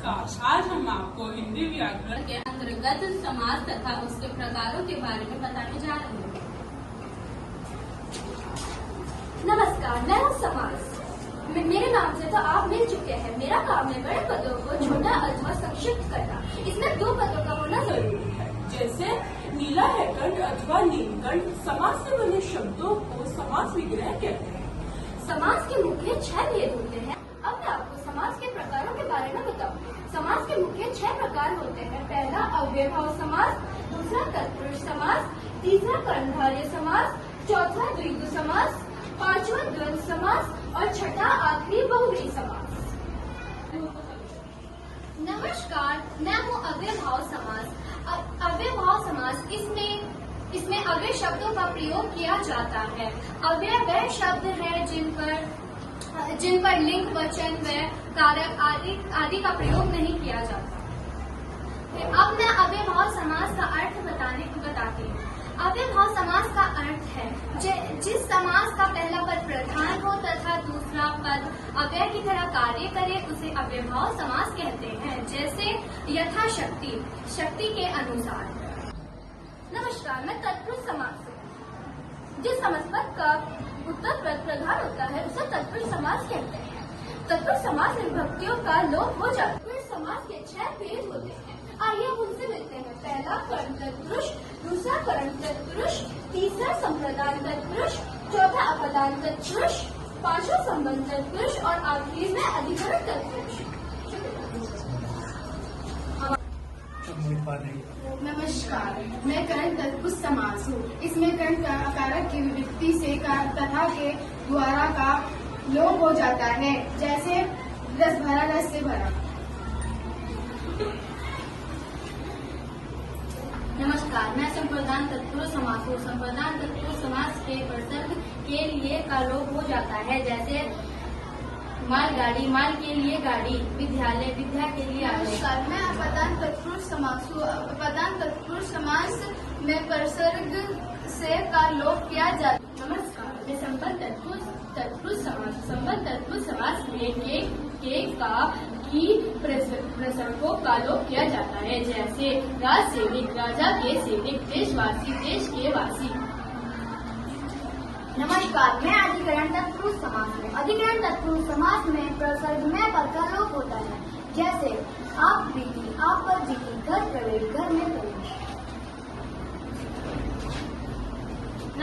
नमस्कार, आज हम आपको हिंदी व्याकरण के अंतर्गत समास तथा उसके प्रकारों के बारे में बताने जा रहे हैं। नमस्कार, मैं हूँ समास। मेरे नाम से तो आप मिल चुके हैं। मेरा काम है बड़े पदों को छोटा अथवा संक्षिप्त करना। इसमें दो पदों का होना जरूरी है, जैसे नीला है कंठ अथवा नीलकंठ। समास से बने शब्दों को समास विग्रह कहते हैं। समास के मुख्य 6 भेद होते हैं। अब मैं आपको समास के प्रकारों के बारे में बताऊँ। समास के मुख्य 6 प्रकार होते हैं। पहला अव्ययभाव समास, दूसरा तत्पुरुष समास, तीसरा कर्मधारय समास, चौथा द्विगु समास, पांचवा द्वंद्व समास और छठा आखिरी बहुव्रीहि समास। नमस्कार, मैं हूँ अव्ययभाव समास। अव्ययभाव समास इसमें अव्यय शब्दों का प्रयोग किया जाता है। अव्यय वह शब्द है जिन पर लिंग, वचन व कारक आदि का प्रयोग नहीं किया जाता। अब मैं अव्ययभाव समास का अर्थ बताती हूँ। अव्ययभाव समास का अर्थ है जिस समास का पहला पद प्रधान हो तथा दूसरा पद अव्यय की तरह कार्य करे उसे अव्ययभाव समास कहते हैं। जैसे यथाशक्ति, शक्ति के अनुसार। नमस्कार, मैं तत्पुरुष समास हूँ। जिस समास का उत्तर पद प्रधान होता है उसे तत्पुरुष समास कहते हैं। तत्पुरुष समास में विभक्तियों का लोप हो जाता है। तत्पुरुष समास के 6 भेद होते हैं। आइए अब उनसे मिलते हैं। पहला कर्ण तत्पुरुष, दूसरा कर्ण तत्पुरुष, तीसरा संप्रदान तत्पुरुष, चौथा अपदान तत्पुरुष, पांचवा संबंध तत्पुरुष और आखिरी में अधिकरण तत्पुरुष। नमस्कार, मैं कर्ण तत्पुरुष समास हूँ। इसमें कर्ण कारक की विभक्ति से तथा के द्वारा का लोप हो जाता है। जैसे रस भरा, रस से भरा। नमस्कार, मैं संप्रदान तत्पुरुष समास हूँ। संप्रदान तत्पुरुष समास के प्रसर्ग के लिए का लोप हो जाता है। जैसे मालगाड़ी, माल के लिए गाड़ी, विद्यालय, विद्या के लिए आलय। नमस्कार, मैं अपदान तत्पुरुष समास हूँ। अपदान तत्पुरुष समास में प्रसर्ग से का लोप किया जाता है। नमस्कार, मैं संबंध तत्पुरुष समास। संबंध तत्पुरुष समास में के का की प्रसर्गों का लोप किया जाता है। जैसे राज सेविक, राजा के सेविक, देशवासी, देश के वासी। नमस्कार, मैं अधिकरण तत्पुरुष समास हूँ। अधिकरण तत्पुरुष समास में प्रसर्ग में पद का लोप होता है। जैसे आप बीती, आप पर जीती, घर प्रवेश, घर में प्रवेश।